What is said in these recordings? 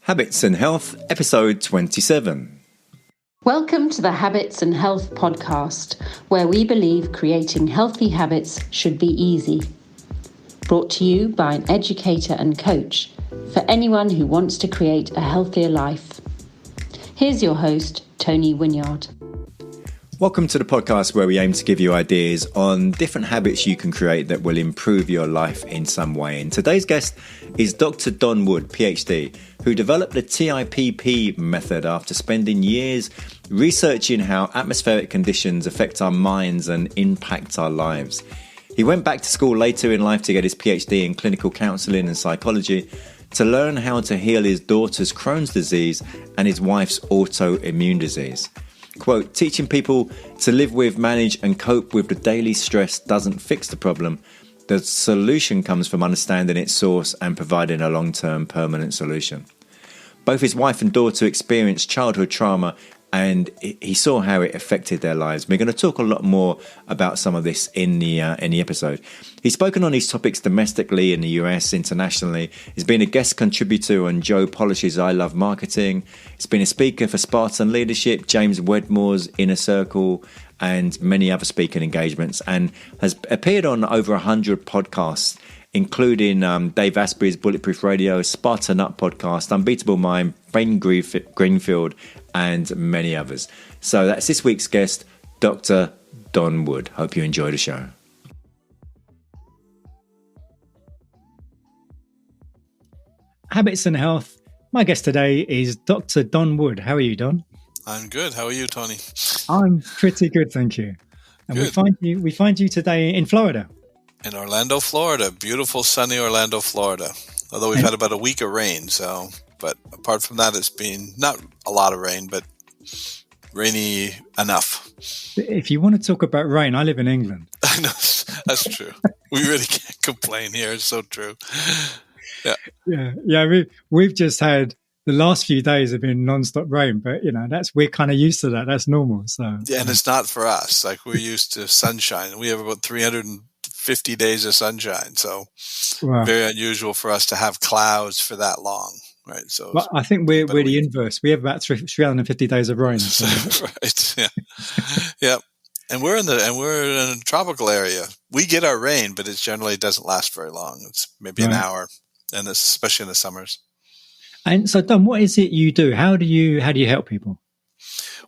Habits and Health, episode 27. Welcome to the Habits and Health podcast, where we believe creating healthy habits should be easy. Brought to you by an educator and coach for anyone who wants to create a healthier life. Here's your host, Tony Wynyard. Welcome to the podcast where we aim to give you ideas on different habits you can create that will improve your life in some way. And today's guest is Dr. Don Wood, PhD, who developed the TIPP method after spending years researching how atmospheric conditions affect our minds and impact our lives. He went back to school later in life to get his PhD in clinical counselling and psychology to learn how to heal his daughter's Crohn's disease and his wife's autoimmune disease. Quote, teaching people to live with, manage and cope with the daily stress doesn't fix the problem. The solution comes from understanding its source and providing a long-term permanent solution. Both his wife and daughter experienced childhood trauma and he saw how it affected their lives. We're going to talk a lot more about some of this in the episode. He's spoken on these topics domestically in the US, internationally. He's been a guest contributor on Joe Polish's I Love Marketing. He's been a speaker for Spartan Leadership, James Wedmore's Inner Circle, and many other speaking engagements, and has appeared on over 100 podcasts, including Dave Asprey's Bulletproof Radio, Spartan Up podcast, Unbeatable Mind, Ben Greenfield, and many others. So that's this week's guest, Dr. Don Wood. Hope you enjoy the show. Habits and Health. My guest today is Dr. Don Wood. How are you, Don? I'm good. How are you, Tony? I'm pretty good, thank you. And good. we find you today in Florida. In Orlando, Florida. Beautiful, sunny Orlando, Florida. Although we've had about a week of rain, but apart from that, it's been not a lot of rain, but rainy enough. If you want to talk about rain, I live in England. I know, that's true. We really can't complain here. It's so true. Yeah. We've just had the last few days have been non-stop rain, but we're kind of used to that. That's normal. So yeah, and it's not for us. Like we're used to sunshine. We have about 350 days of sunshine, so very unusual for us to have clouds for that long. Right, so I think we're the inverse. We have about 350 days of rain. So. Right, yeah. And we're in a tropical area. We get our rain, but it generally doesn't last very long. It's maybe an hour, and especially in the summers. And so, Don, what is it you do? How do you help people?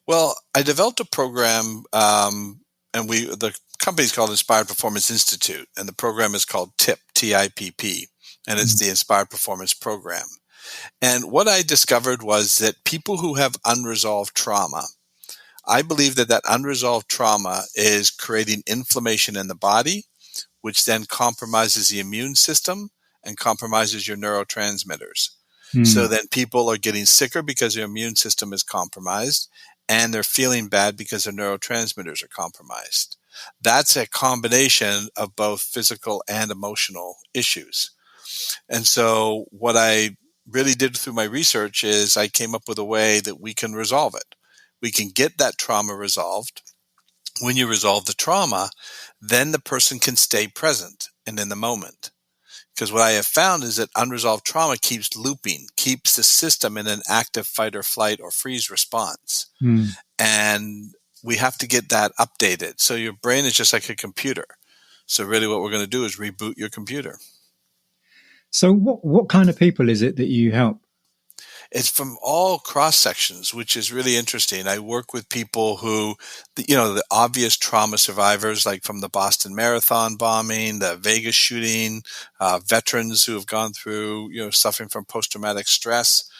Well, I developed a program, and the company's called Inspired Performance Institute, and the program is called TIPP, T-I-P-P, and it's the Inspired Performance Program. And what I discovered was that people who have unresolved trauma, I believe that unresolved trauma is creating inflammation in the body, which then compromises the immune system and compromises your neurotransmitters. So then people are getting sicker because their immune system is compromised, and they're feeling bad because their neurotransmitters are compromised. That's a combination of both physical and emotional issues. And so what I really did through my research is I came up with a way that we can resolve it. We can get that trauma resolved. When you resolve the trauma, then the person can stay present and in the moment. Because what I have found is that unresolved trauma keeps looping, keeps the system in an active fight or flight or freeze response. And we have to get that updated. So your brain is just like a computer. So really what we're going to do is reboot your computer. So what kind of people is it that you help? It's from all cross sections, which is really interesting. I work with people who, the obvious trauma survivors, like from the Boston Marathon bombing, the Vegas shooting, veterans who have gone through, suffering from post-traumatic stress,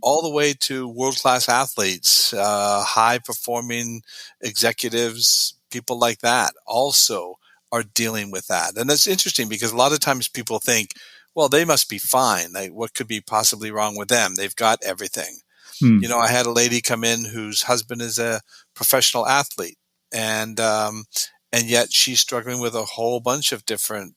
all the way to world-class athletes, high-performing executives, people like that also are dealing with that. And that's interesting because a lot of times people think, well, they must be fine. Like, what could be possibly wrong with them? They've got everything. I had a lady come in whose husband is a professional athlete, and yet she's struggling with a whole bunch of different,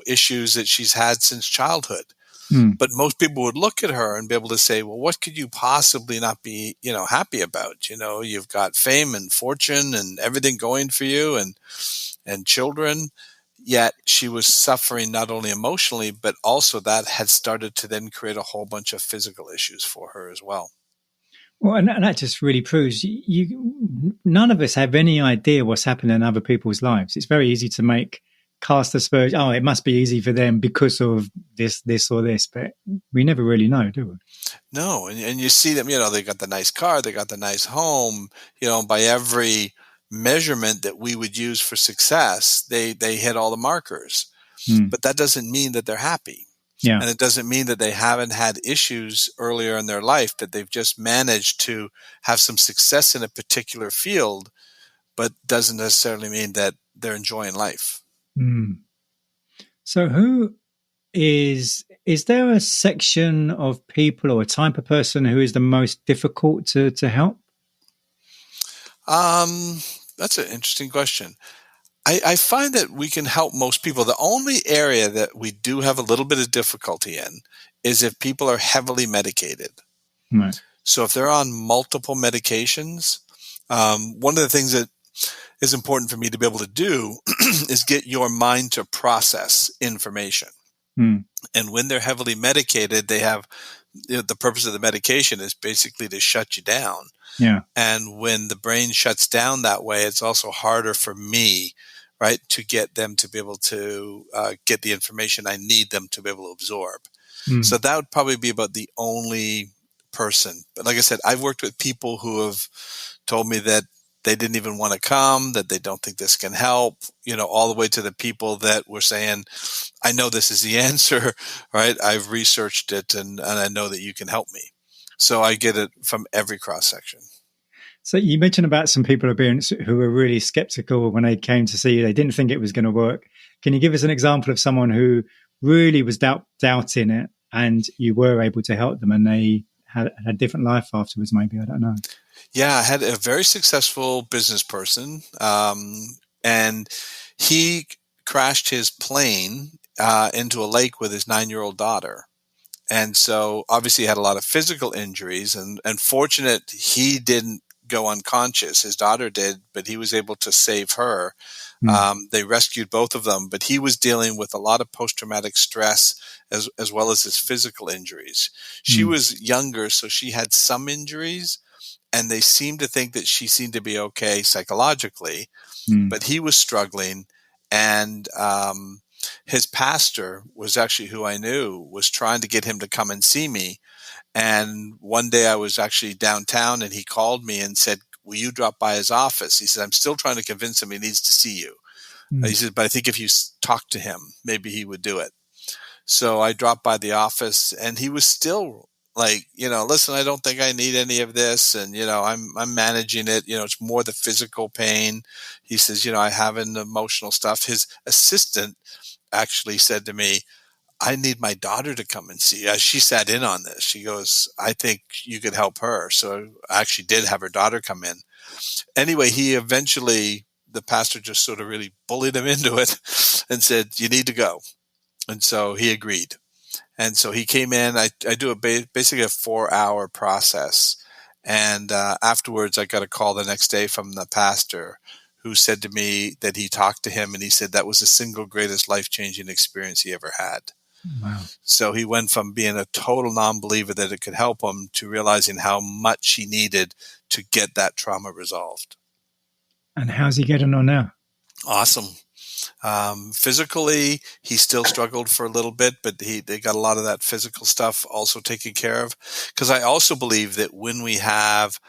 issues that she's had since childhood. But most people would look at her and be able to say, well, what could you possibly not be, happy about? You've got fame and fortune and everything going for you and children. Yet she was suffering not only emotionally, but also that had started to then create a whole bunch of physical issues for her as well. Well, and that just really proves none of us have any idea what's happening in other people's lives. It's very easy to cast aspersions. Oh, it must be easy for them because of this, or this, but we never really know, do we? No, and you see them, they got the nice car, they got the nice home, by every measurement that we would use for success, they hit all the markers. But that doesn't mean that they're happy. Yeah. And it doesn't mean that they haven't had issues earlier in their life, that they've just managed to have some success in a particular field, but doesn't necessarily mean that they're enjoying life. So is there a section of people or a type of person who is the most difficult to help? That's an interesting question. I find that we can help most people. The only area that we do have a little bit of difficulty in is if people are heavily medicated. Right. So if they're on multiple medications, one of the things that is important for me to be able to do is get your mind to process information. And when they're heavily medicated, they have the purpose of the medication is basically to shut you down. Yeah. And when the brain shuts down that way, it's also harder for me, right, to get them to be able to get the information I need them to be able to absorb. So that would probably be about the only person. But like I said, I've worked with people who have told me that they didn't even want to come, that they don't think this can help, all the way to the people that were saying, I know this is the answer, right? I've researched it and I know that you can help me. So I get it from every cross section. So you mentioned about some people who were really skeptical when they came to see you. They didn't think it was going to work. Can you give us an example of someone who really was doubting it and you were able to help them and they had a different life afterwards, maybe? I don't know. Yeah, I had a very successful business person, and he crashed his plane into a lake with his 9-year-old daughter. And so obviously he had a lot of physical injuries, and fortunate he didn't go unconscious. His daughter did, but he was able to save her. They rescued both of them, but he was dealing with a lot of post-traumatic stress as well as his physical injuries. She was younger, so she had some injuries, and they seemed to think that she seemed to be okay psychologically, but he was struggling. And his pastor was actually who I knew, was trying to get him to come and see me. And one day I was actually downtown and he called me and said, will you drop by his office? He said, I'm still trying to convince him he needs to see you. He said, but I think if you talk to him, maybe he would do it. So I dropped by the office and he was still like, listen, I don't think I need any of this. And, I'm managing it. It's more the physical pain. He says, I have an emotional stuff. His assistant actually said to me, I need my daughter to come and see you. She sat in on this. She goes, I think you could help her. So I actually did have her daughter come in. Anyway, the pastor just sort of really bullied him into it and said, you need to go. And so he agreed. And so he came in. I do basically a 4-hour process. And afterwards, I got a call the next day from the pastor who said to me that he talked to him and he said that was the single greatest life-changing experience he ever had. Wow. So he went from being a total non-believer that it could help him to realizing how much he needed to get that trauma resolved. And how's he getting on now? Awesome. Physically, he still struggled for a little bit, but they got a lot of that physical stuff also taken care of. Because I also believe that when we have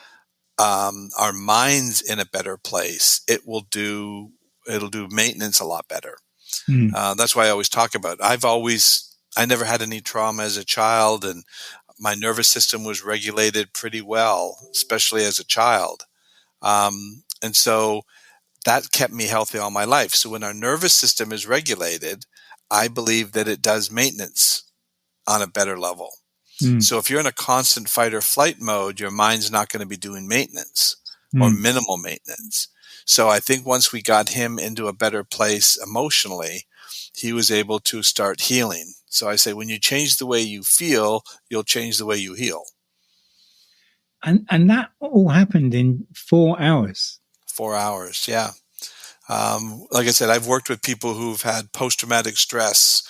our minds in a better place, it'll do maintenance a lot better. That's why I always talk about it. I never had any trauma as a child, and my nervous system was regulated pretty well, especially as a child. And so that kept me healthy all my life. So when our nervous system is regulated, I believe that it does maintenance on a better level. So if you're in a constant fight or flight mode, your mind's not going to be doing maintenance or minimal maintenance. So I think once we got him into a better place emotionally, he was able to start healing. So I say, when you change the way you feel, you'll change the way you heal. And that all happened in 4 hours. 4 hours, yeah. Like I said, I've worked with people who've had post-traumatic stress,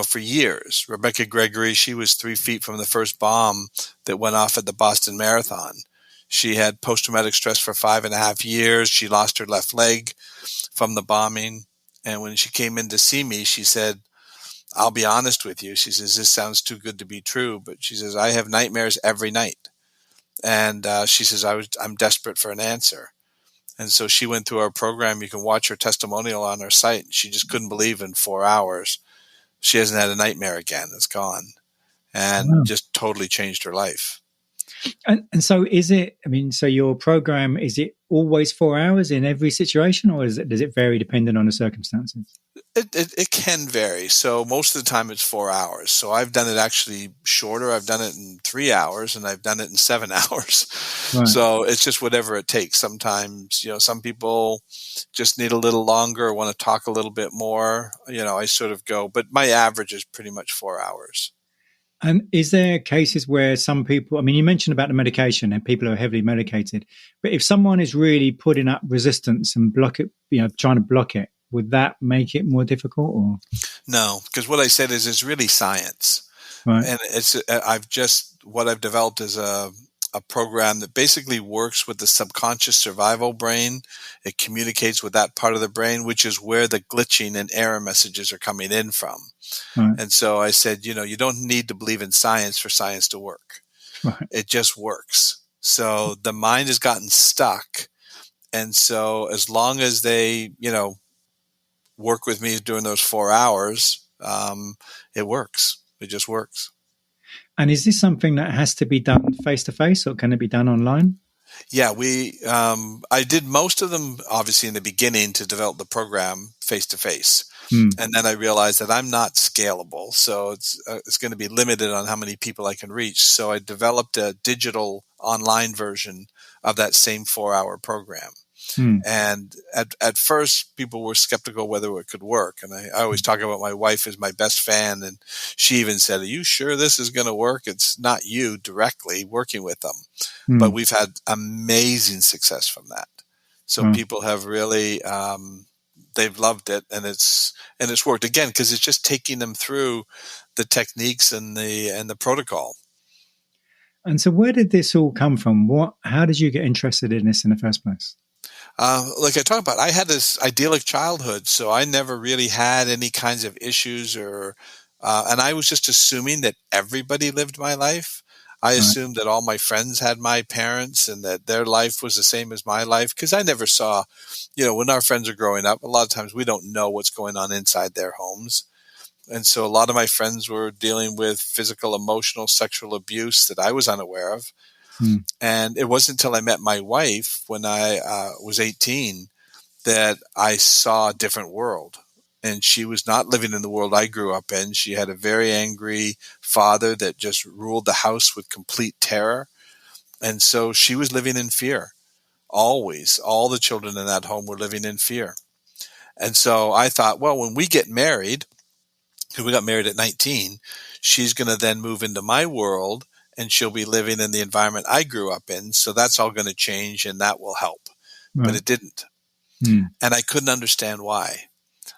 for years. Rebecca Gregory, she was 3 feet from the first bomb that went off at the Boston Marathon. She had post-traumatic stress for 5.5 years. She lost her left leg from the bombing. And when she came in to see me, she said, I'll be honest with you. She says, this sounds too good to be true. But she says, I have nightmares every night. And she says, I'm desperate for an answer. And so she went through our program. You can watch her testimonial on our site. She just couldn't believe in 4 hours she hasn't had a nightmare again. It's gone. And just totally changed her life. And so is it, so your program, is it always 4 hours in every situation, or does it vary depending on the circumstances? It can vary. So most of the time it's 4 hours. So I've done it actually shorter. I've done it in 3 hours, and I've done it in 7 hours. Right. So it's just whatever it takes. Sometimes, some people just need a little longer, want to talk a little bit more. I sort of go, but my average is pretty much 4 hours. And is there cases where some people, you mentioned about the medication and people are heavily medicated, but if someone is really putting up resistance and block it, trying to block it, would that make it more difficult? Or no, because what I said is it's really science, right? And what I've developed is a program that basically works with the subconscious survival brain. It communicates with that part of the brain, which is where the glitching and error messages are coming in from. Right. And so I said, you don't need to believe in science for science to work. Right. It just works. So the mind has gotten stuck. And so as long as they, work with me during those 4 hours, it works. It just works. And is this something that has to be done face-to-face, or can it be done online? Yeah, I did most of them, obviously, in the beginning to develop the program face-to-face. And then I realized that I'm not scalable. So it's going to be limited on how many people I can reach. So I developed a digital online version of that same 4-hour program. And at first, people were skeptical whether it could work. And I always talk about my wife as my best fan. And she even said, are you sure this is going to work? It's not you directly working with them. But we've had amazing success from that. So people have really, they've loved it. And it's worked, again, because it's just taking them through the techniques and the protocol. And so where did this all come from? How did you get interested in this in the first place? Like I talked about, I had this idyllic childhood, so I never really had any kinds of issues and I was just assuming that everybody lived my life. I assumed that all my friends had my parents and that their life was the same as my life, because I never saw, when our friends are growing up, a lot of times we don't know what's going on inside their homes. And so a lot of my friends were dealing with physical, emotional, sexual abuse that I was unaware of. And it wasn't until I met my wife when I was 18 that I saw a different world. And she was not living in the world I grew up in. She had a very angry father that just ruled the house with complete terror. And so she was living in fear. Always. All the children in that home were living in fear. And so I thought, well, when we get married, because we got married at 19, she's going to then move into my world. And she'll be living in the environment I grew up in. So that's all going to change, and that will help. Right. But it didn't. And I couldn't understand why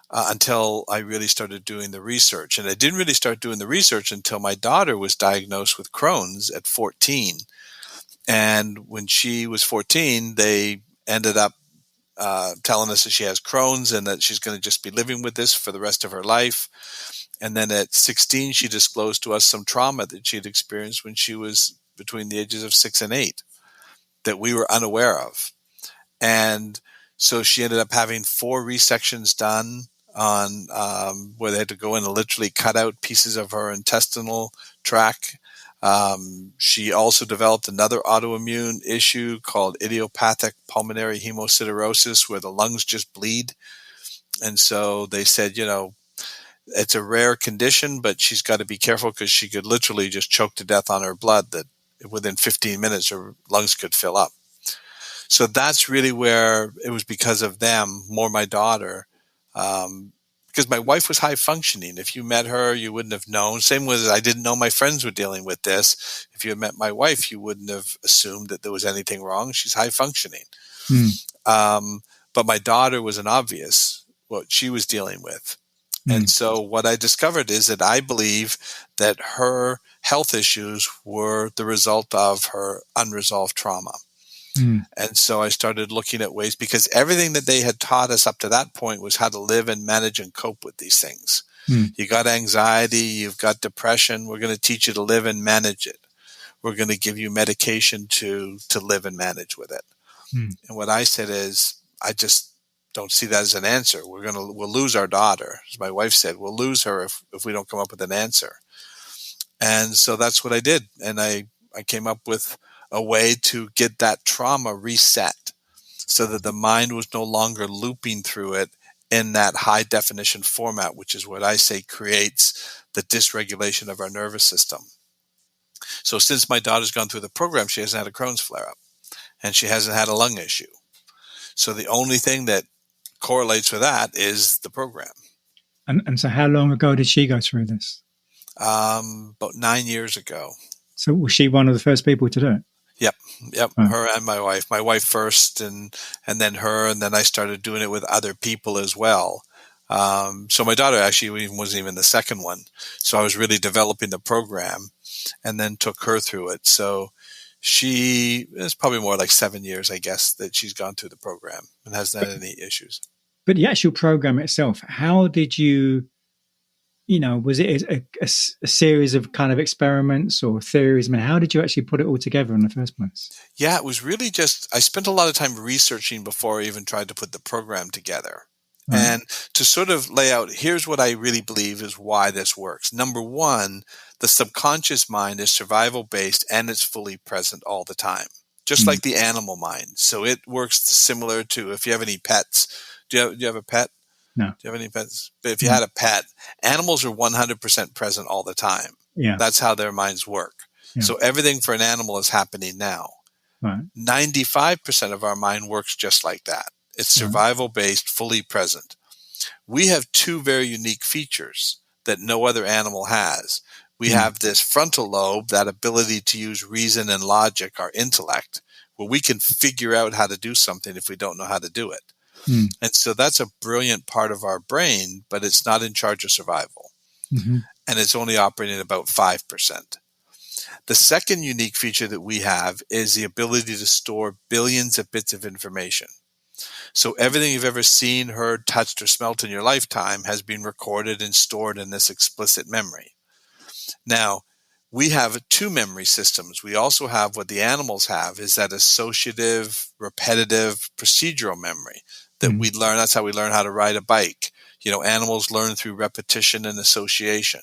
until I really started doing the research. And I didn't really start doing the research until my daughter was diagnosed with Crohn's at 14. And when she was 14, they ended up telling us that she has Crohn's and that she's going to just be living with this for the rest of her life. And then at 16, she disclosed to us some trauma that she had experienced when she was between the ages of 6 and 8 that we were unaware of. And so she ended up having 4 resections done on where they had to go in and literally cut out pieces of her intestinal tract. She also developed another autoimmune issue called idiopathic pulmonary hemosiderosis, where the lungs just bleed. And so they said, it's a rare condition, but she's got to be careful because she could literally just choke to death on her blood, that within 15 minutes her lungs could fill up. So that's really where it was because of them, more my daughter, because my wife was high functioning. If you met her, you wouldn't have known. Same with, I didn't know my friends were dealing with this. If you had met my wife, you wouldn't have assumed that there was anything wrong. She's high functioning. but my daughter was an obvious what she was dealing with. And so what I discovered is that I believe that her health issues were the result of her unresolved trauma. And so I started looking at ways, because everything that they had taught us up to that point was how to live and manage and cope with these things. You got anxiety, you've got depression. We're going to teach you to live and manage it. We're going to give you medication to live and manage with it. And what I said is, I just don't see that as an answer. We'll lose our daughter. As my wife said, we'll lose her if we don't come up with an answer. And so that's what I did. And I came up with a way to get that trauma reset so that the mind was no longer looping through it in that high definition format, which is what I say creates the dysregulation of our nervous system. So since my daughter's gone through the program, she hasn't had a Crohn's flare-up and she hasn't had a lung issue. So the only thing that correlates with that is the program. And so how long ago did she go through this? About 9 years ago. So was she one of the first people to do it? Yep. Oh. Her and my wife. My wife first, and then her, and then I started doing it with other people as well. So my daughter actually wasn't even the second one. So I was really developing the program, and then took her through it. So it's probably more like 7 years, I guess, that she's gone through the program and hasn't had any issues. But the actual program itself, how did you? Was it a series of kind of experiments or theories? I mean, how did you actually put it all together in the first place? Yeah, it was really just, I spent a lot of time researching before I even tried to put the program together. Right. And to sort of lay out, here's what I really believe is why this works. Number one, the subconscious mind is survival-based and it's fully present all the time, just like the animal mind. So it works similar to if you have any pets. Do you have a pet? No. Do you have any pets? But if you had a pet, animals are 100% present all the time. Yeah. That's how their minds work. Yeah. So everything for an animal is happening now. Right. 95% of our mind works just like that. It's survival-based, fully present. We have two very unique features that no other animal has. We have this frontal lobe, that ability to use reason and logic, our intellect, where we can figure out how to do something if we don't know how to do it. And so that's a brilliant part of our brain, but it's not in charge of survival. And it's only operating at about 5%. The second unique feature that we have is the ability to store billions of bits of information. So everything you've ever seen, heard, touched, or smelt in your lifetime has been recorded and stored in this explicit memory. Now, we have two memory systems. We also have what the animals have, is that associative, repetitive, procedural memory that we learn. That's how we learn how to ride a bike. Animals learn through repetition and association.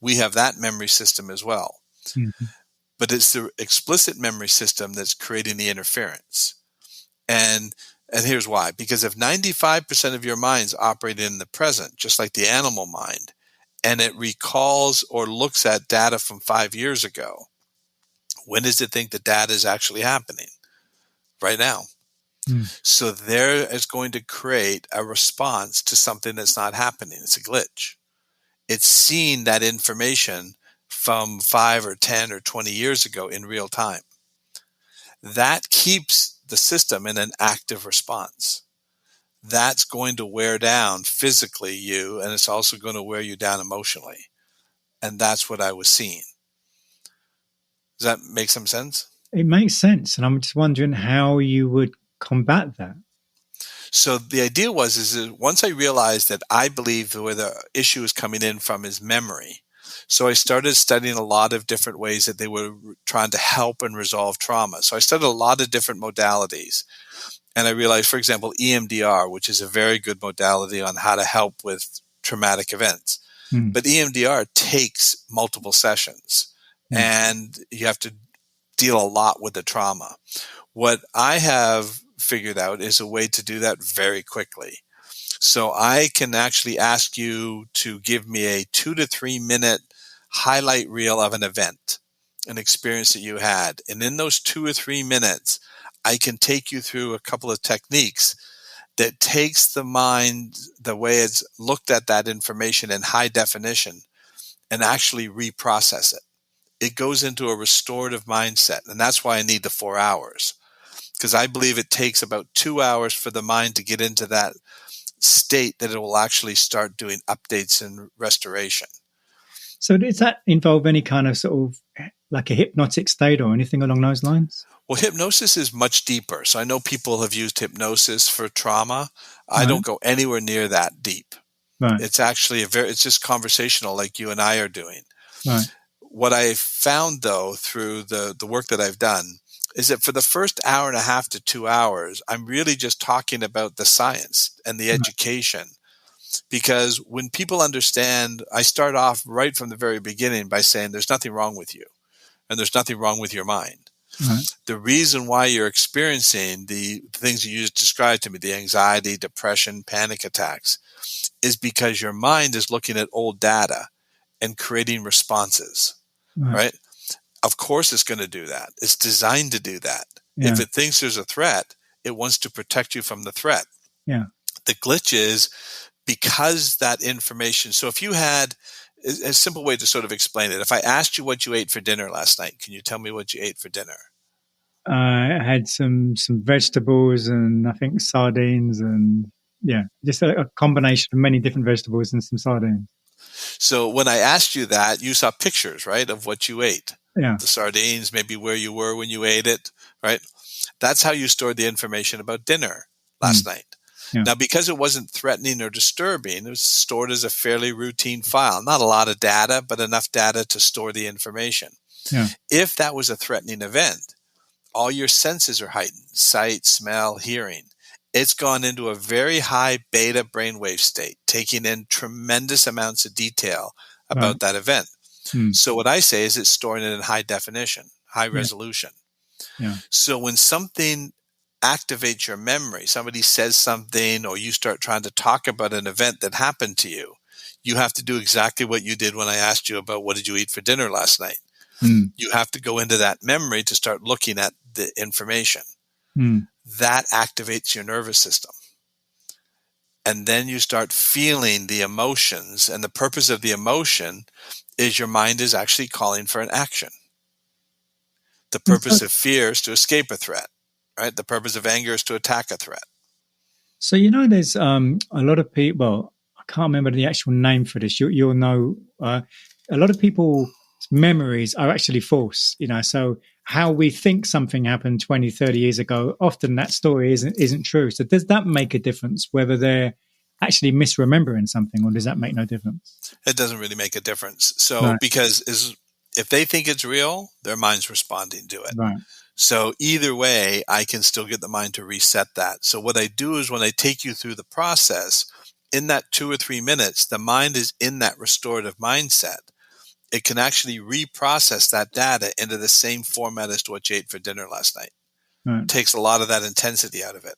We have that memory system as well. But it's the explicit memory system that's creating the interference. And here's why. Because if 95% of your mind's operating in the present, just like the animal mind, and it recalls or looks at data from 5 years ago, when does it think the data is actually happening? Right now. So there is going to create a response to something that's not happening. It's a glitch. It's seeing that information from 5 or 10 or 20 years ago in real time. That keeps the system in an active response. That's going to wear down physically you, and it's also going to wear you down emotionally. And that's what I was seeing. Does that make some sense? It makes sense. And I'm just wondering how you would combat that. So the idea is that once I realized that I believe where the issue is coming in from is memory. So I started studying a lot of different ways that they were trying to help and resolve trauma. So I studied a lot of different modalities. And I realized, for example, EMDR, which is a very good modality on how to help with traumatic events. But EMDR takes multiple sessions and you have to deal a lot with the trauma. What I have figured out is a way to do that very quickly. So I can actually ask you to give me a 2 to 3 minute highlight reel of an event, an experience that you had. And in those 2 or 3 minutes, I can take you through a couple of techniques that takes the mind, the way it's looked at that information in high definition, and actually reprocess it. It goes into a restorative mindset. And that's why I need the 4 hours. because I believe it takes about 2 hours for the mind to get into that state that it will actually start doing updates and restoration. So does that involve any kind of sort of like a hypnotic state or anything along those lines? Well, hypnosis is much deeper. So I know people have used hypnosis for trauma. I don't go anywhere near that deep. Right. It's actually it's just conversational like you and I are doing. Right. What I found, though, through the work that I've done is that for the first hour and a half to 2 hours, I'm really just talking about the science and the education. Because when people understand, I start off right from the very beginning by saying there's nothing wrong with you and there's nothing wrong with your mind. Right. The reason why you're experiencing the things you just described to me, the anxiety, depression, panic attacks, is because your mind is looking at old data and creating responses, right? Of course it's going to do that. It's designed to do that. Yeah. If it thinks there's a threat, it wants to protect you from the threat. Yeah. The glitch is because that information. So if you had a simple way to sort of explain it, if I asked you what you ate for dinner last night, can you tell me what you ate for dinner? I had some vegetables and I think sardines and just a combination of many different vegetables and some sardines. So when I asked you that, you saw pictures, right, of what you ate. Yeah. The sardines, maybe where you were when you ate it, right? That's how you stored the information about dinner last night. Yeah. Now, because it wasn't threatening or disturbing, it was stored as a fairly routine file. Not a lot of data, but enough data to store the information. Yeah. If that was a threatening event, all your senses are heightened: sight, smell, hearing. It's gone into a very high beta brainwave state, taking in tremendous amounts of detail about that event. So what I say is it's storing it in high definition, high resolution. Yeah. So when something activates your memory, somebody says something, or you start trying to talk about an event that happened to you, you have to do exactly what you did when I asked you about what did you eat for dinner last night. You have to go into that memory to start looking at the information. That activates your nervous system. And then you start feeling the emotions, and the purpose of the emotion is your mind is actually calling for an action. The purpose of fear is to escape a threat, right? The purpose of anger is to attack a threat. So, there's a lot of people, well, I can't remember the actual name for this. You'll know a lot of people's memories are actually false, so how we think something happened 20, 30 years ago, often that story isn't true. So does that make a difference whether they're actually misremembering something, or does that make no difference? It doesn't really make a difference. So because if they think it's real, their mind's responding to it. Right. So either way, I can still get the mind to reset that. So what I do is when I take you through the process, in that 2 or 3 minutes, the mind is in that restorative mindset. It can actually reprocess that data into the same format as to what you ate for dinner last night. Right. It takes a lot of that intensity out of it.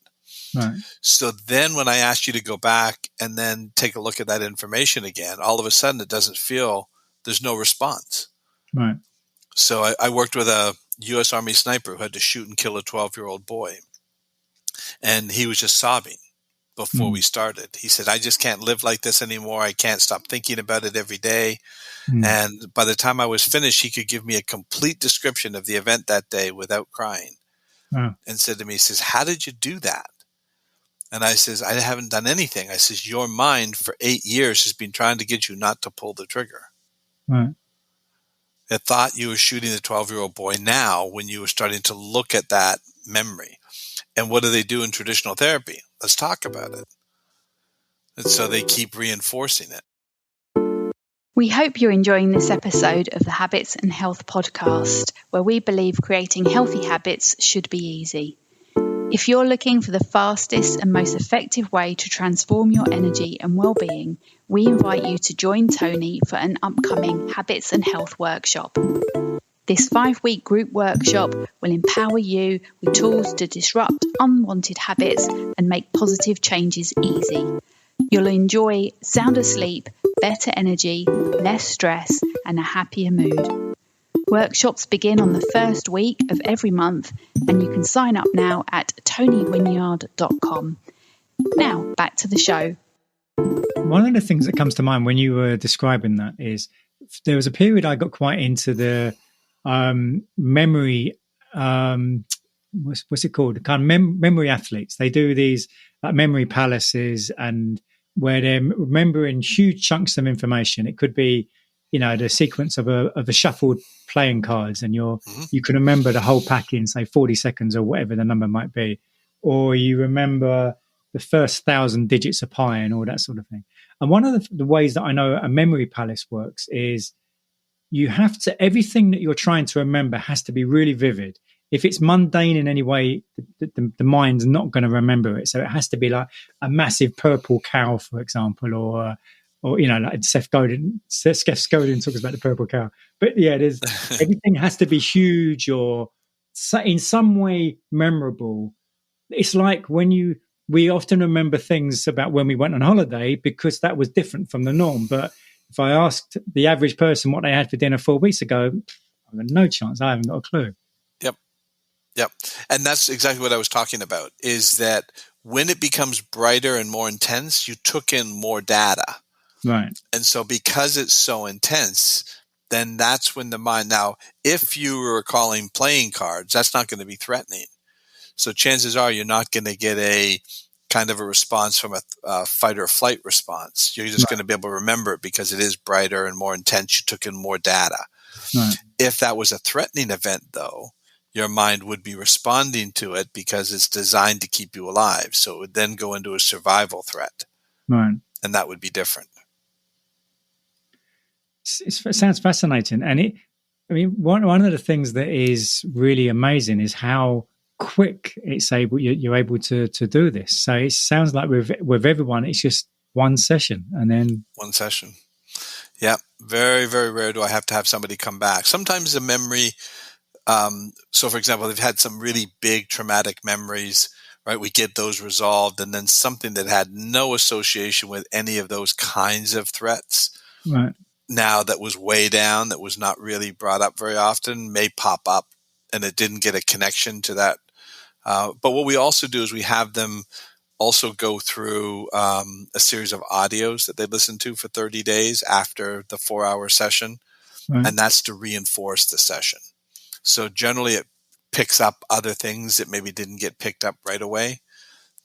Right. So then when I ask you to go back and then take a look at that information again, all of a sudden it doesn't feel, there's no response. Right. So I worked with a U.S. Army sniper who had to shoot and kill a 12-year-old boy. And he was just sobbing before we started. He said, I just can't live like this anymore. I can't stop thinking about it every day. And by the time I was finished, he could give me a complete description of the event that day without crying. And said to me, he says, how did you do that? And I says, I haven't done anything. I says, your mind for 8 years has been trying to get you not to pull the trigger. Right. It thought you were shooting the 12-year-old boy now when you were starting to look at that memory. And what do they do in traditional therapy? Let's talk about it. And so they keep reinforcing it. We hope you're enjoying this episode of the Habits and Health podcast, where we believe creating healthy habits should be easy. If you're looking for the fastest and most effective way to transform your energy and well-being, we invite you to join Tony for an upcoming Habits and Health workshop. This 5-week group workshop will empower you with tools to disrupt unwanted habits and make positive changes easy. You'll enjoy sounder sleep, better energy, less stress, and a happier mood. Workshops begin on the first week of every month, and you can sign up now at tonywinyard.com. Now, back to the show. One of the things that comes to mind when you were describing that is there was a period I got quite into the memory what's it called? Kind of memory athletes. They do these like memory palaces, and where they're remembering huge chunks of information. It could be, the sequence of a shuffled playing cards, and you can remember the whole pack in say 40 seconds or whatever the number might be, or you remember the first 1,000 digits of pi and all that sort of thing. And one of the ways that I know a memory palace works is you have to, everything that you're trying to remember has to be really vivid. If it's mundane in any way, the mind's not going to remember it. So it has to be like a massive purple cow, for example, or like Seth Godin talks about the purple cow. But yeah, there's everything has to be huge or in some way memorable. It's like we often remember things about when we went on holiday because that was different from the norm. But if I asked the average person what they had for dinner 4 weeks ago, I've got no chance. I haven't got a clue. Yep. And that's exactly what I was talking about, is that when it becomes brighter and more intense, you took in more data. Right. And so because it's so intense, then that's when the mind, now, if you were recalling playing cards, that's not going to be threatening. So chances are you're not going to get a kind of a response from a fight or flight response. You're just going to be able to remember it because it is brighter and more intense. You took in more data. Right. If that was a threatening event, though, your mind would be responding to it because it's designed to keep you alive. So it would then go into a survival threat. Right. And that would be different. It sounds fascinating. And one of the things that is really amazing is how quick you're able to do this. So it sounds like with everyone, it's just one session and then one session. Yeah. Very, very rare do I have to have somebody come back. Sometimes the memory, so for example, they've had some really big traumatic memories, right? We get those resolved, and then something that had no association with any of those kinds of threats. Right. Now that was way down, that was not really brought up very often, may pop up, and it didn't get a connection to that. But what we also do is we have them also go through a series of audios that they listen to for 30 days after the 4-hour session. Right. And that's to reinforce the session. So generally it picks up other things that maybe didn't get picked up right away.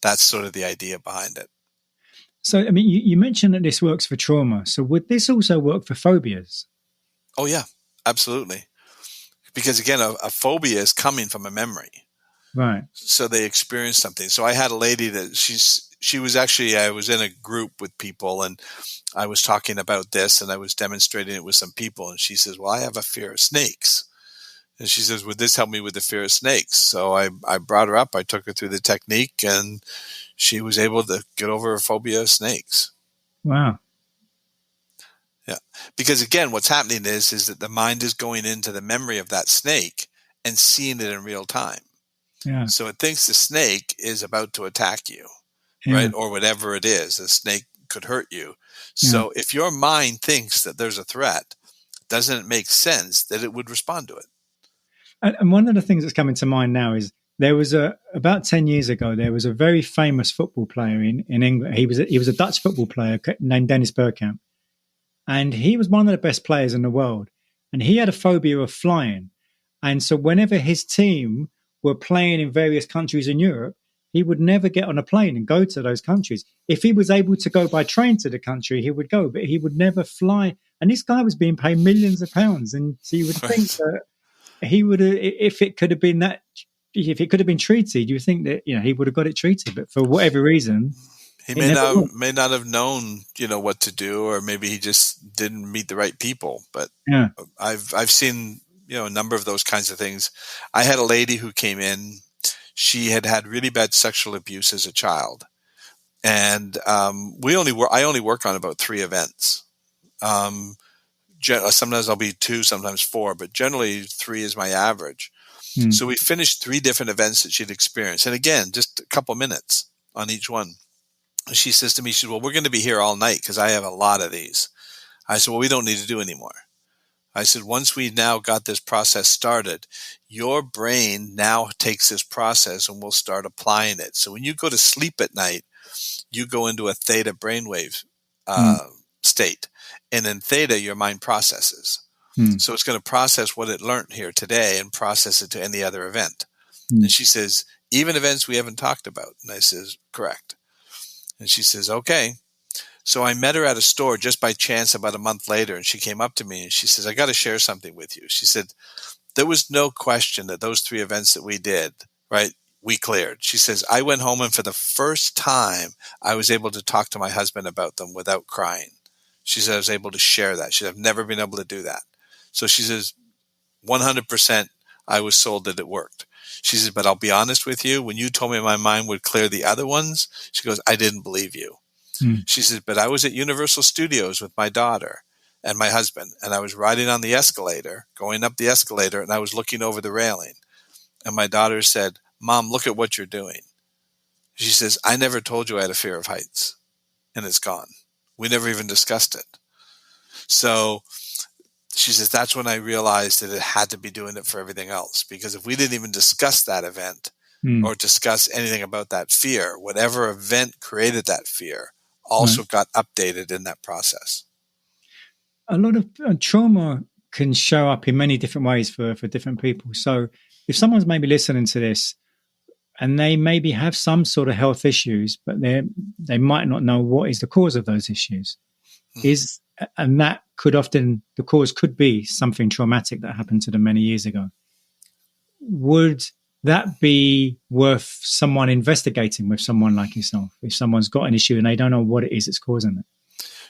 That's sort of the idea behind it. So, you mentioned that this works for trauma. So would this also work for phobias? Oh, yeah, absolutely. Because again, a phobia is coming from a memory. Right. So they experienced something. So I had a lady that she was actually, I was in a group with people and I was talking about this and I was demonstrating it with some people. And she says, well, I have a fear of snakes. And she says, would this help me with the fear of snakes? So I brought her up. I took her through the technique and she was able to get over her phobia of snakes. Wow. Yeah. Because again, what's happening is that the mind is going into the memory of that snake and seeing it in real time. Yeah. So it thinks the snake is about to attack you, Yeah. right? Or whatever it is, the snake could hurt you. So if your mind thinks that there's a threat, doesn't it make sense that it would respond to it? And one of the things that's coming to mind now is there was about 10 years ago, there was a very famous football player in England. He was a Dutch football player named Dennis Bergkamp. And he was one of the best players in the world. And he had a phobia of flying. And so whenever his team were playing in various countries in Europe, he would never get on a plane and go to those countries. If he was able to go by train to the country, he would go, but he would never fly. And this guy was being paid millions of pounds. And so you would think that he would have, if it could have been treated, you think that, he would have got it treated. But for whatever reason, he may not have known, what to do, or maybe he just didn't meet the right people. But yeah. I've seen, a number of those kinds of things. I had a lady who came in. She had really bad sexual abuse as a child, and I only work on about 3 events. Sometimes I'll be 2, sometimes 4, but generally 3 is my average. So we finished 3 different events that she'd experienced. And again, just a couple minutes on each one. She says to me, she said, well, we're going to be here all night because I have a lot of these. I said, well, we don't need to do anymore. I said, once we now got this process started, your brain now takes this process and we'll start applying it. So when you go to sleep at night, you go into a theta brainwave state. And in theta, your mind processes. So it's going to process what it learned here today and process it to any other event. And she says, even events we haven't talked about. And I says, correct. And she says, okay. So I met her at a store just by chance about a month later, and she came up to me and she says, I got to share something with you. She said, there was no question that those 3 events that we did, right, we cleared. She says, I went home and for the first time, I was able to talk to my husband about them without crying. She said, I was able to share that. She said, I've never been able to do that. So she says, 100% I was sold that it worked. She says, but I'll be honest with you, when you told me my mind would clear the other ones, she goes, I didn't believe you. She says, but I was at Universal Studios with my daughter and my husband, and I was riding on the escalator, going up the escalator, and I was looking over the railing. And my daughter said, Mom, look at what you're doing. She says, I never told you I had a fear of heights, and it's gone. We never even discussed it. So she says, that's when I realized that it had to be doing it for everything else. Because if we didn't even discuss that event or discuss anything about that fear, whatever event created that fear also got updated in that process. A lot of trauma can show up in many different ways for different people. So if someone's maybe listening to this and they maybe have some sort of health issues, but they might not know what is the cause of those issues, and that could often, the cause could be something traumatic that happened to them many years ago. Would that be worth someone investigating with someone like yourself if someone's got an issue and they don't know what it is that's causing it?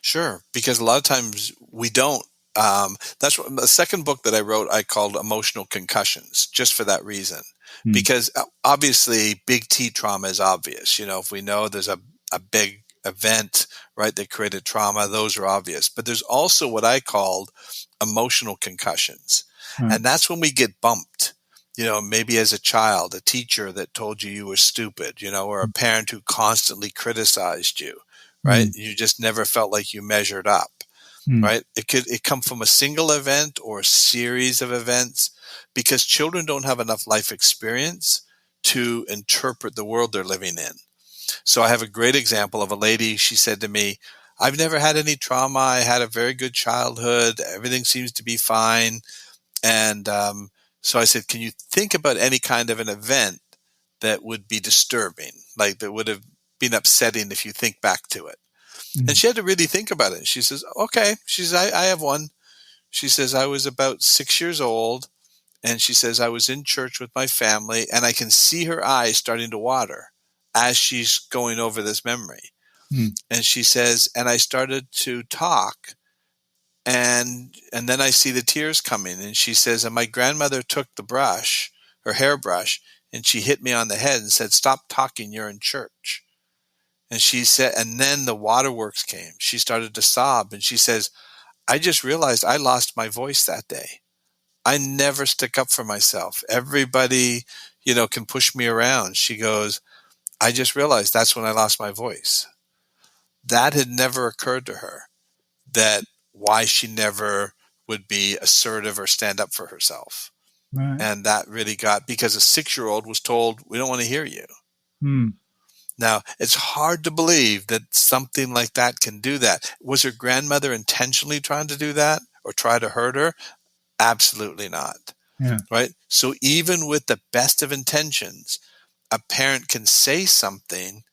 Sure, because a lot of times we don't. That's what the second book that I wrote, I called Emotional Concussions, just for that reason. Because obviously big T trauma is obvious. You know, if we know there's a big event, right, that created trauma, those are obvious. But there's also what I called emotional concussions. And that's when we get bumped. You know, maybe as a child, a teacher that told you were stupid, you know, or a parent who constantly criticized you, right? You just never felt like you measured up, right? It come from a single event or a series of events, because children don't have enough life experience to interpret the world they're living in. So I have a great example of a lady. She said to me, I've never had any trauma. I had a very good childhood. Everything seems to be fine. And so I said, can you think about any kind of an event that would be disturbing, like that would have been upsetting if you think back to it? And she had to really think about it. She says, okay. She says, I have one. She says, I was about 6 years old. And she says, I was in church with my family, and I can see her eyes starting to water as she's going over this memory. And she says, and I started to talk, and then I see the tears coming. And she says, and my grandmother took the brush, her hairbrush, and she hit me on the head and said, stop talking, you're in church. And she said, and then the waterworks came. She started to sob, and she says, I just realized I lost my voice that day. I never stick up for myself. Everybody, you know, can push me around. She goes, I just realized that's when I lost my voice. That had never occurred to her, that why she never would be assertive or stand up for herself. Right. And that really got, because a 6-year-old was told, we don't want to hear you. Now, it's hard to believe that something like that can do that. Was her grandmother intentionally trying to do that or try to hurt her? Absolutely not. Yeah. Right? So even with the best of intentions, a parent can say something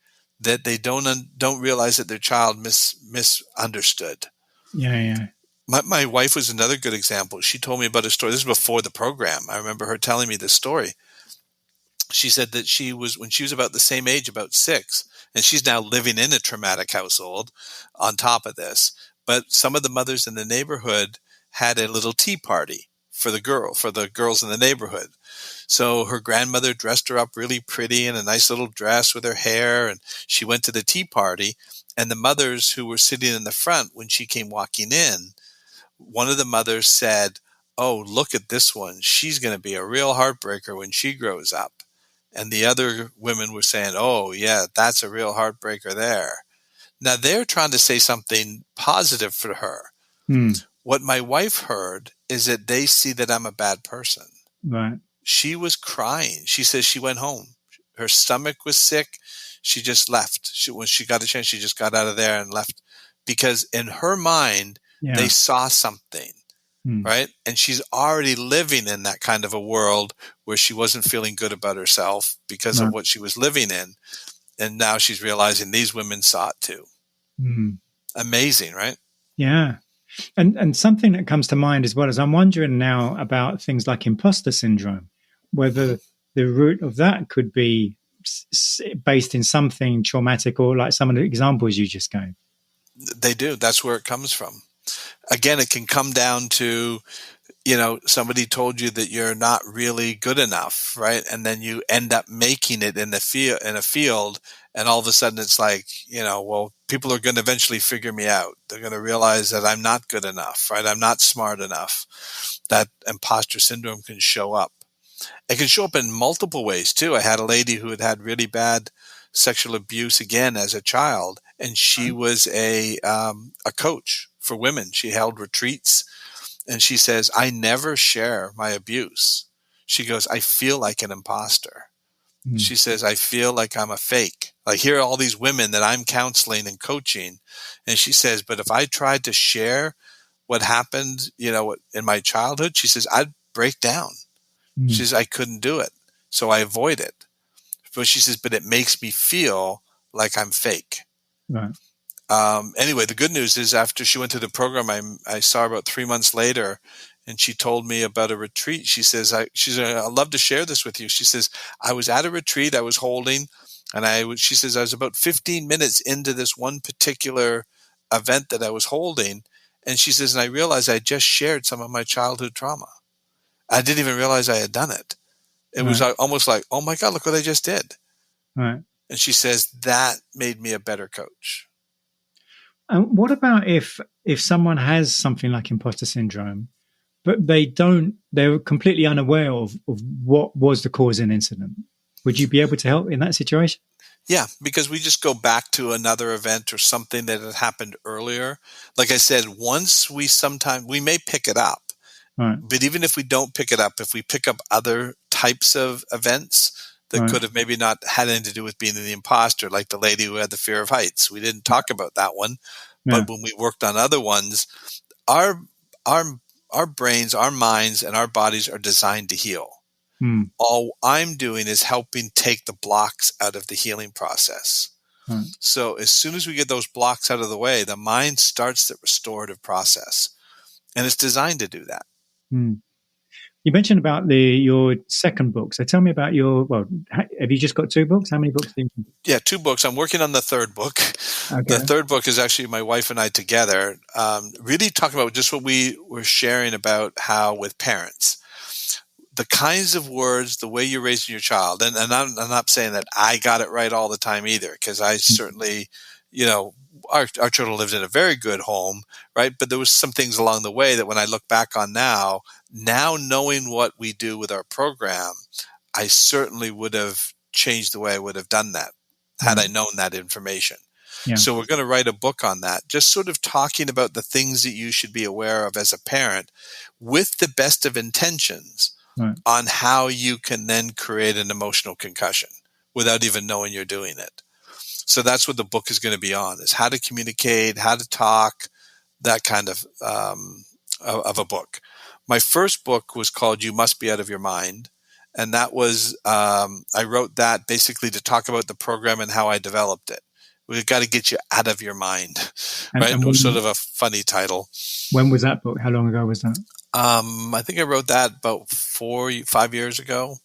that they don't realize that their child misunderstood. Yeah. My wife was another good example. She told me about a story. This was before the program. I remember her telling me this story. She said that when she was about the same age, about 6, and she's now living in a traumatic household on top of this. But some of the mothers in the neighborhood had a little tea party for the girls in the neighborhood. So her grandmother dressed her up really pretty in a nice little dress with her hair, and she went to the tea party. And the mothers who were sitting in the front, when she came walking in, one of the mothers said, oh, look at this one. She's going to be a real heartbreaker when she grows up. And the other women were saying, oh, yeah, that's a real heartbreaker there. Now, they're trying to say something positive for her. What my wife heard is that they see that I'm a bad person. Right. She was crying. She says she went home. Her stomach was sick. She just left. When she got a chance, she just got out of there and left. Because in her mind, they saw something. right? And she's already living in that kind of a world where she wasn't feeling good about herself because of what she was living in. And now she's realizing these women saw it too. Amazing, right? Yeah. And something that comes to mind as well is I'm wondering now about things like imposter syndrome, whether the root of that could be based in something traumatic or like some of the examples you just gave. They do. That's where it comes from. Again, it can come down to, somebody told you that you're not really good enough, right? And then you end up making it in a field, and all of a sudden it's like, well, people are going to eventually figure me out. They're going to realize that I'm not good enough, right? I'm not smart enough. That imposter syndrome can show up. It can show up in multiple ways too. I had a lady who had really bad sexual abuse again as a child, and she was a coach for women. She held retreats. And she says, I never share my abuse. She goes, I feel like an imposter. She says, I feel like I'm a fake. Like, here are all these women that I'm counseling and coaching. And she says, but if I tried to share what happened, in my childhood, she says, I'd break down. She says, I couldn't do it. So I avoid it. But she says, but it makes me feel like I'm fake. Right. Anyway, the good news is after she went to the program, I saw her about 3 months later, and she told me about a retreat. She says, I'd love to share this with you. She says, I was at a retreat I was holding, and she says, I was about 15 minutes into this one particular event that I was holding. And she says, and I realized I just shared some of my childhood trauma. I didn't even realize I had done it. It was almost like, oh my God, look what I just did. Right. And she says, that made me a better coach. And what about if someone has something like imposter syndrome, but they're completely unaware of what was the causing incident? Would you be able to help in that situation? Yeah, because we just go back to another event or something that had happened earlier. Like I said, once we may pick it up, right. But even if we don't pick it up, if we pick up other types of events that could have maybe not had anything to do with being the imposter, like the lady who had the fear of heights. We didn't talk about that one, but when we worked on other ones, our brains, our minds, and our bodies are designed to heal. All I'm doing is helping take the blocks out of the healing process. So as soon as we get those blocks out of the way, the mind starts the restorative process, and it's designed to do that. You mentioned about your second book. So tell me about have you just got 2 books? How many books do you have? Yeah, 2 books. I'm working on the third book. Okay. The third book is actually my wife and I together, really talking about just what we were sharing about how with parents, the kinds of words, the way you're raising your child. And I'm not saying that I got it right all the time either, because I certainly, our children lived in a very good home, right? But there was some things along the way that when I look back on now knowing what we do with our program, I certainly would have changed the way I would have done that had I known that information. Yeah. So we're going to write a book on that, just sort of talking about the things that you should be aware of as a parent with the best of intentions on how you can then create an emotional concussion without even knowing you're doing it. So that's what the book is going to be on, is how to communicate, how to talk, that kind of a book. My first book was called You Must Be Out of Your Mind. And that was, I wrote that basically to talk about the program and how I developed it. We've got to get you out of your mind, right? And it was sort of a funny title. When was that book? How long ago was that? I think I wrote that about 5 years ago.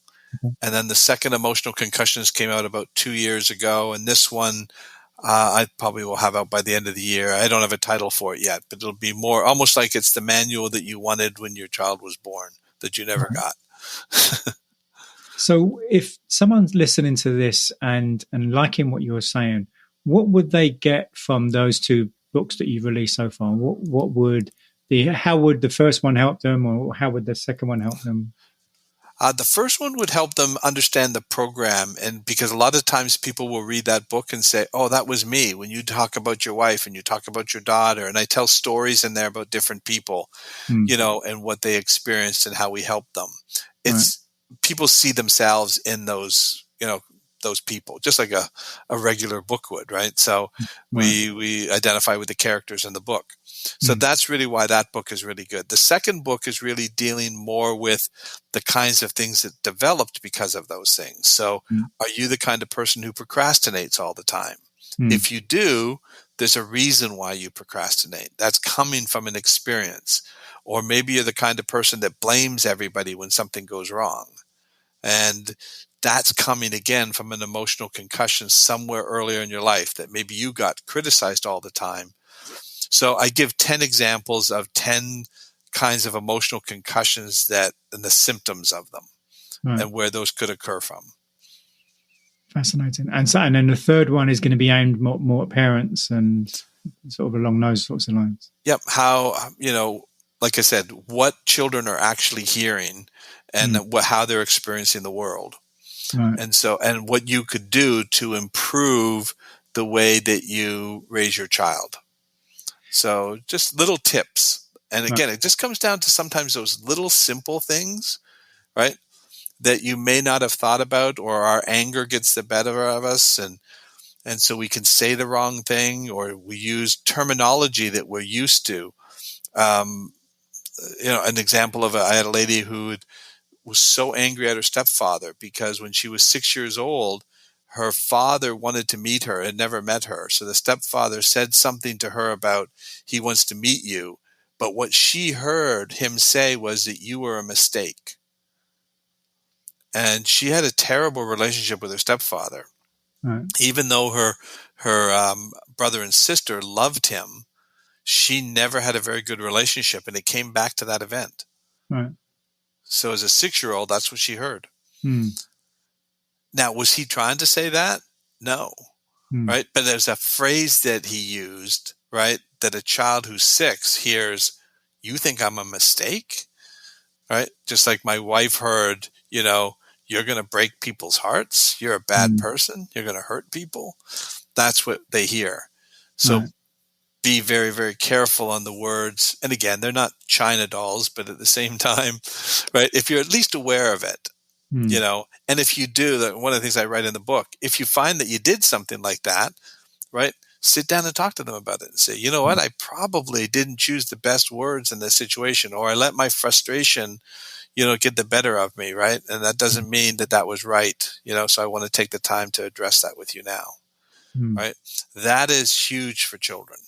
Okay. And then the second Emotional Concussions came out about 2 years ago. And this one, I probably will have out by the end of the year. I don't have a title for it yet, but it'll be more almost like it's the manual that you wanted when your child was born that you never got. So if someone's listening to this and liking what you're saying, what would they get from those 2 books that you've released so far? How would the first one help them, or how would the second one help them? The first one would help them understand the program, and because a lot of times people will read that book and say, oh, that was me. When you talk about your wife and you talk about your daughter, and I tell stories in there about different people, and what they experienced and how we helped them. It's people see themselves in those, those people, just like a regular book would, right? So we identify with the characters in the book. So that's really why that book is really good. The second book is really dealing more with the kinds of things that developed because of those things. So are you the kind of person who procrastinates all the time? If you do, there's a reason why you procrastinate. That's coming from an experience. Or maybe you're the kind of person that blames everybody when something goes wrong. And that's coming again from an emotional concussion somewhere earlier in your life that maybe you got criticized all the time. So I give 10 examples of 10 kinds of emotional concussions and the symptoms of them and where those could occur from. Fascinating. And then the third one is going to be aimed more at parents and sort of along those sorts of lines. Yep. How, like I said, what children are actually hearing and how they're experiencing the world. Right. And what you could do to improve the way that you raise your child. So just little tips. And again, it just comes down to sometimes those little simple things, right, that you may not have thought about, or our anger gets the better of us. And so we can say the wrong thing, or we use terminology that we're used to. An example of I had a lady who was so angry at her stepfather because when she was 6 years old, her father wanted to meet her and never met her. So the stepfather said something to her about, he wants to meet you. But what she heard him say was that you were a mistake. And she had a terrible relationship with her stepfather. Right. Even though her brother and sister loved him, she never had a very good relationship. And it came back to that event. Right. So as a 6-year-old, that's what she heard. Now, was he trying to say that? No. Right? But there's a phrase that he used, right, that a child who's 6 hears, you think I'm a mistake? Right? Just like my wife heard, you're going to break people's hearts. You're a bad person. You're going to hurt people. That's what they hear. So be very, very careful on the words. And again, they're not China dolls, but at the same time, right, if you're at least aware of it, and if you do, one of the things I write in the book, if you find that you did something like that, right, sit down and talk to them about it and say, you know what, I probably didn't choose the best words in this situation, or I let my frustration, get the better of me, right? And that doesn't mean that was right, so I want to take the time to address that with you now, right? That is huge for children.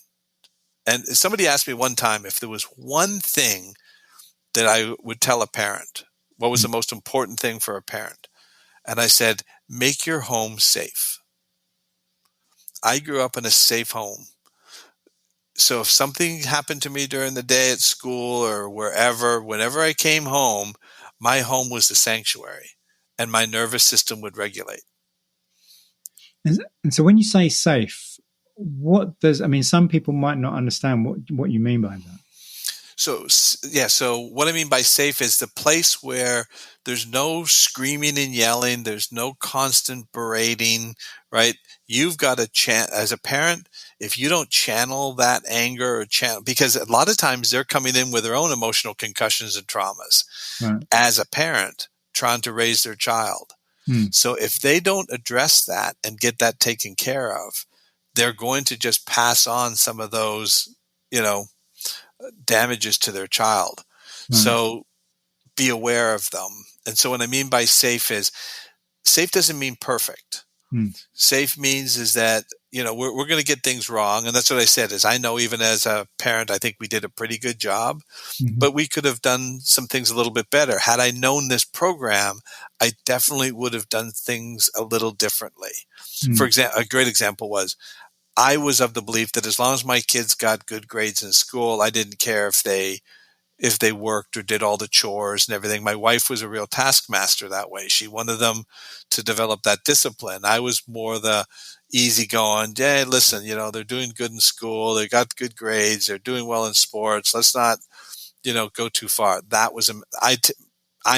And somebody asked me one time if there was one thing that I would tell a parent, what was the most important thing for a parent? And I said, make your home safe. I grew up in a safe home. So if something happened to me during the day at school or wherever, whenever I came home, my home was the sanctuary and my nervous system would regulate. And so when you say safe, some people might not understand what you mean by that. So what I mean by safe is the place where there's no screaming and yelling, there's no constant berating, right? You've got to as a parent, if you don't channel that anger because a lot of times they're coming in with their own emotional concussions and traumas as a parent trying to raise their child. So if they don't address that and get that taken care of, they're going to just pass on some of those, damages to their child. So be aware of them. And so what I mean by safe is, safe doesn't mean perfect. Safe means is that, we're going to get things wrong. And that's what I said is I know even as a parent, I think we did a pretty good job, but we could have done some things a little bit better. Had I known this program, I definitely would have done things a little differently. For example, a great example was, I was of the belief that as long as my kids got good grades in school, I didn't care if they worked or did all the chores and everything. My wife was a real taskmaster that way. She wanted them to develop that discipline. I was more the easygoing, hey, listen, they're doing good in school. They got good grades. They're doing well in sports. Let's not, go too far. That was, I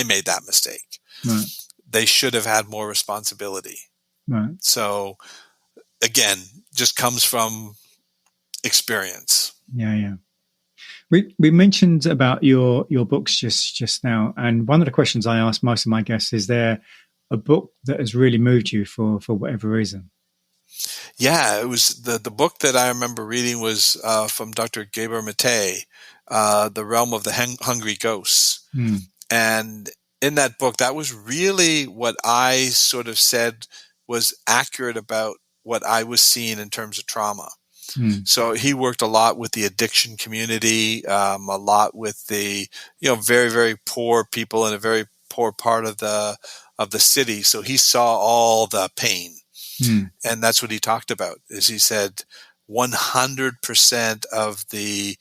made that mistake. Right. They should have had more responsibility. Right. So again, just comes from experience. Yeah. We mentioned about your books just now, and one of the questions I ask most of my guests is, a book that has really moved you for whatever reason? Yeah, it was the book that I remember reading was from Dr. Gabor Mate, The Realm of the Hungry Ghosts. Mm. And in that book, that was really what I sort of said was accurate about what I was seeing in terms of trauma. Mm. So he worked a lot with the addiction community, a lot with the, very, very poor people in a very poor part of the city. So he saw all the pain. Mm. And that's what he talked about, is he said 100% of the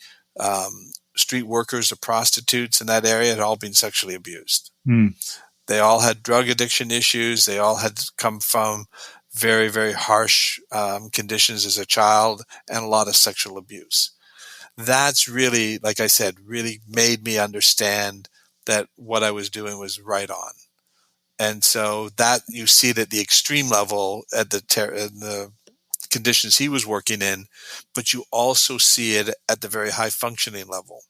street workers or prostitutes in that area had all been sexually abused. Mm. They all had drug addiction issues. They all had come from very, very harsh conditions as a child and a lot of sexual abuse. That's really, like I said, really made me understand that what I was doing was right on. And so that you see it at the extreme level at the conditions he was working in, but you also see it at the very high functioning level.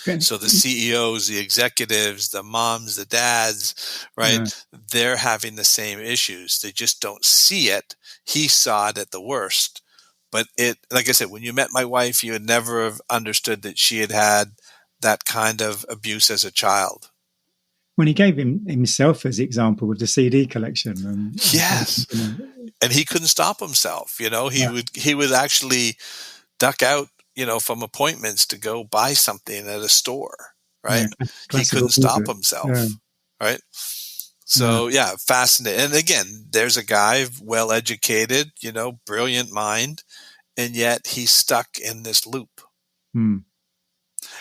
Okay. So the CEOs, the executives, the moms, the dads, right? Yeah. They're having the same issues. They just don't see it. He saw it at the worst. But like I said, when you met my wife, you would never have understood that she had had that kind of abuse as a child. When he gave himself as example with the CD collection. Yes. And he couldn't stop himself. He would actually duck out, from appointments to go buy something at a store, right? Yeah, he couldn't stop himself, right? So, fascinating. And again, there's a guy, well-educated, brilliant mind, and yet he's stuck in this loop. Mm.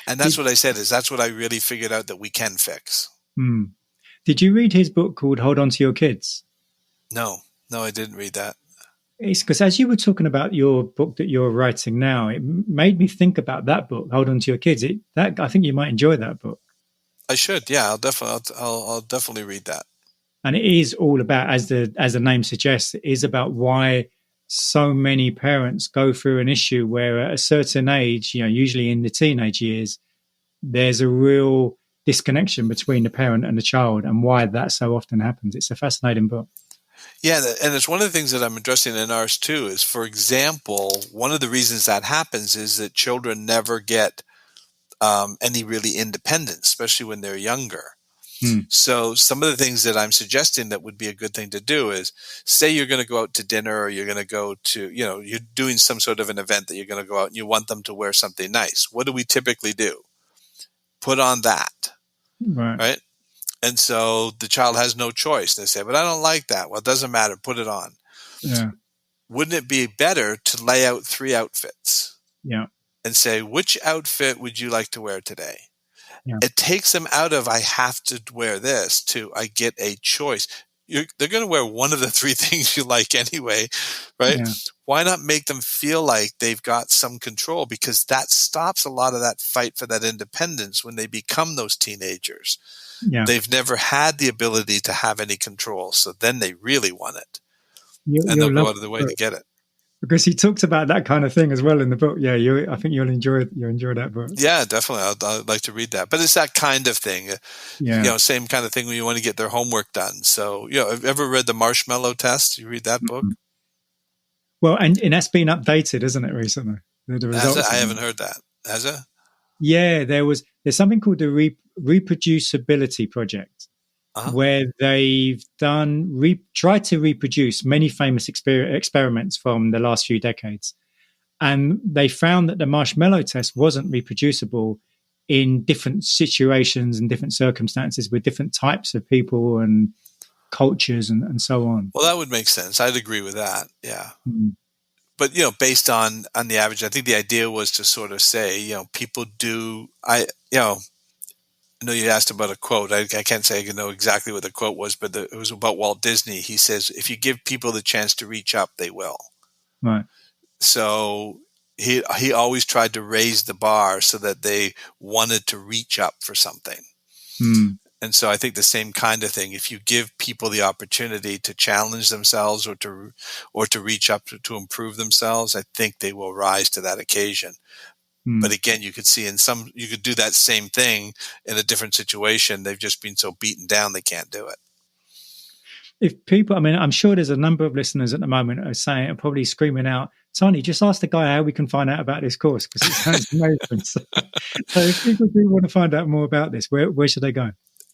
And that's what I said, is that's what I really figured out that we can fix. Mm. Did you read his book called Hold On to Your Kids? No, I didn't read that. It's because as you were talking about your book that you're writing now, it made me think about that book, Hold On to Your Kids. I think you might enjoy that book. I should, yeah. I'll definitely read that. And it is all about, as the name suggests, it is about why so many parents go through an issue where at a certain age, usually in the teenage years, there's a real disconnection between the parent and the child, and why that so often happens. It's a fascinating book. Yeah, and it's one of the things that I'm addressing in ours too, is, for example, one of the reasons that happens is that children never get any really independence, especially when they're younger. Mm. So some of the things that I'm suggesting that would be a good thing to do is, say you're going to go out to dinner, or you're going to go to, you're doing some sort of an event that you're going to go out and you want them to wear something nice. What do we typically do? Put on that, right? And so the child has no choice. They say, but I don't like that. Well, it doesn't matter. Put it on. Yeah. Wouldn't it be better to lay out 3 outfits? Yeah. And say, which outfit would you like to wear today? Yeah. It takes them out of, I have to wear this, to, I get a choice. They're going to wear one of the 3 things you like anyway, right? Yeah. Why not make them feel like they've got some control? Because that stops a lot of that fight for that independence when they become those teenagers. Yeah. They've never had the ability to have any control, so then they really want it. And they'll go out of the way to get it. Because he talks about that kind of thing as well in the book. Yeah, I think you'll enjoy that book. Yeah, definitely. I'd like to read that. But it's that kind of thing. Yeah. Same kind of thing when you want to get their homework done. So, have you ever read the marshmallow test? You read that book? Well, and that's been updated, isn't it, recently? The results. I haven't heard that. Has it? Yeah, there's something called the reproducibility project, where they've tried to reproduce many famous experiments from the last few decades. And they found that the marshmallow test wasn't reproducible in different situations and different circumstances with different types of people and cultures and so on. Well, that would make sense. I'd agree with that. Yeah. Mm-hmm. But, based on the average, I think the idea was to sort of say, people do, I know you asked about a quote. I can't say I can know exactly what the quote was, but it was about Walt Disney. He says, if you give people the chance to reach up, they will. Right. So he always tried to raise the bar so that they wanted to reach up for something. Mm. And so I think the same kind of thing, if you give people the opportunity to challenge themselves or to reach up to improve themselves, I think they will rise to that occasion. Mm. But again, you could see you could do that same thing in a different situation. They've just been so beaten down, they can't do it. if people, I mean, I'm sure there's a number of listeners at the moment are probably screaming out, Tony, just ask the guy how we can find out about this course, because it sounds amazing. So if people do want to find out more about this, where should they go?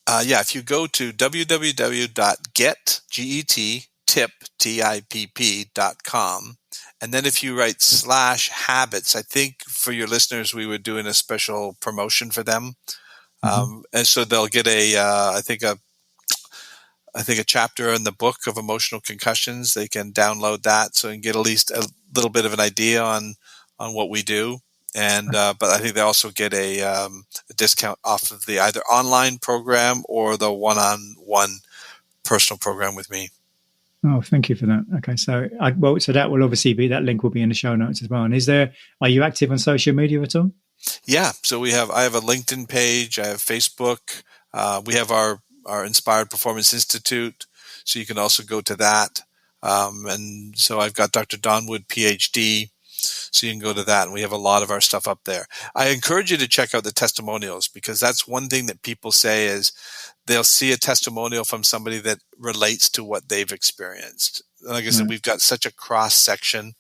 If you go to www.gettipp.com, and then if you write /habits, I think for your listeners, we were doing a special promotion for them. And so they'll get I think a chapter in the book of emotional concussions. They can download that so they can get at least a little bit of an idea on what we do. And but I think they also get a discount off of the either online program or the one-on-one personal program with me. Oh, thank you for that. Okay, so so that will obviously that link will be in the show notes as well. And are you active on social media at all? Yeah, so I have a LinkedIn page, I have Facebook, we have our Inspired Performance Institute, so you can also go to that. And so I've got Dr. Don Wood, PhD, so you can go to that, and we have a lot of our stuff up there. I encourage you to check out the testimonials, because that's one thing that people say is they'll see a testimonial from somebody that relates to what they've experienced. Like I said, we've got such a cross section,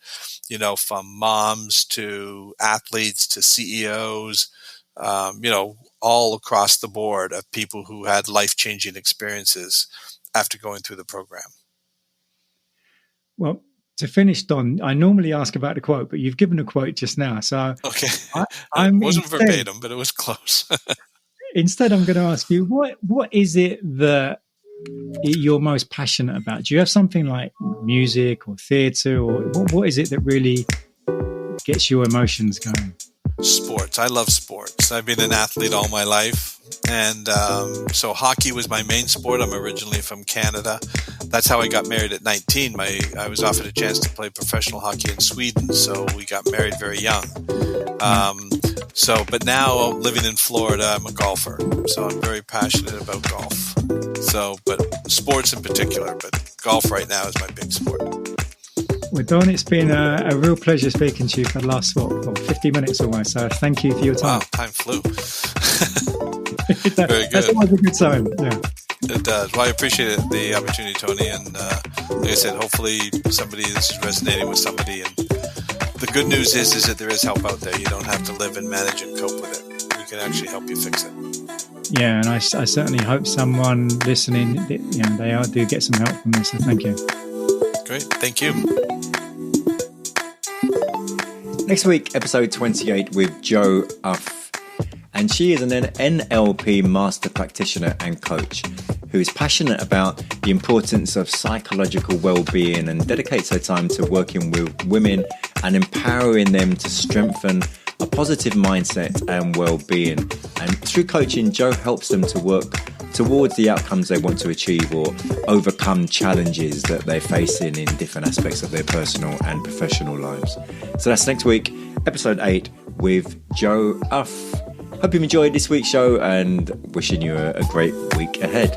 from moms to athletes to CEOs, all across the board of people who had life-changing experiences after going through the program. Well, to finish, Don, I normally ask about the quote, but you've given a quote just now. So okay, it wasn't verbatim, but it was close. Instead, I'm going to ask you, what is it that you're most passionate about? Do you have something like music or theatre, or what is it that really gets your emotions going? Sports. I love sports. I've been an athlete all my life. And so hockey was my main sport. I'm originally from Canada. That's how I got married at 19. I was offered a chance to play professional hockey in Sweden, so we got married very young. But now living in Florida, I'm a golfer. So I'm very passionate about golf. But sports in particular, but golf right now is my big sport. Well, Don, it's been a real pleasure speaking to you for the last 50 minutes almost. So thank you for your time. Wow, time flew. Very good. That's always a good sign. Yeah. It does. Well, I appreciate the opportunity, Tony. And like I said, hopefully this is resonating with somebody. And the good news is that there is help out there. You don't have to live and manage and cope with it. We can actually help you fix it. Yeah, and I certainly hope someone listening, do get some help from this. So thank you. Great. Thank you. Next week, episode 28 with Jo Uff. And she is an NLP master practitioner and coach who is passionate about the importance of psychological well-being and dedicates her time to working with women and empowering them to strengthen a positive mindset and well-being. And through coaching, Jo helps them to work towards the outcomes they want to achieve or overcome challenges that they're facing in different aspects of their personal and professional lives. So that's next week, episode 8 with Jo Uff. Hope you've enjoyed this week's show and wishing you a great week ahead.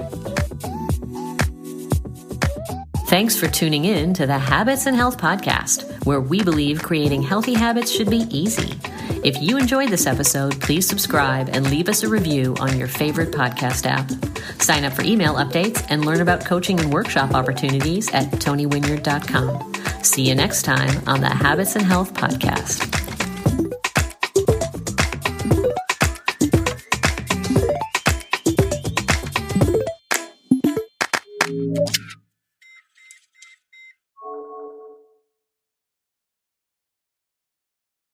Thanks for tuning in to the Habits and Health Podcast, where we believe creating healthy habits should be easy. If you enjoyed this episode, please subscribe and leave us a review on your favorite podcast app. Sign up for email updates and learn about coaching and workshop opportunities at tonywinyard.com. See you next time on the Habits and Health Podcast.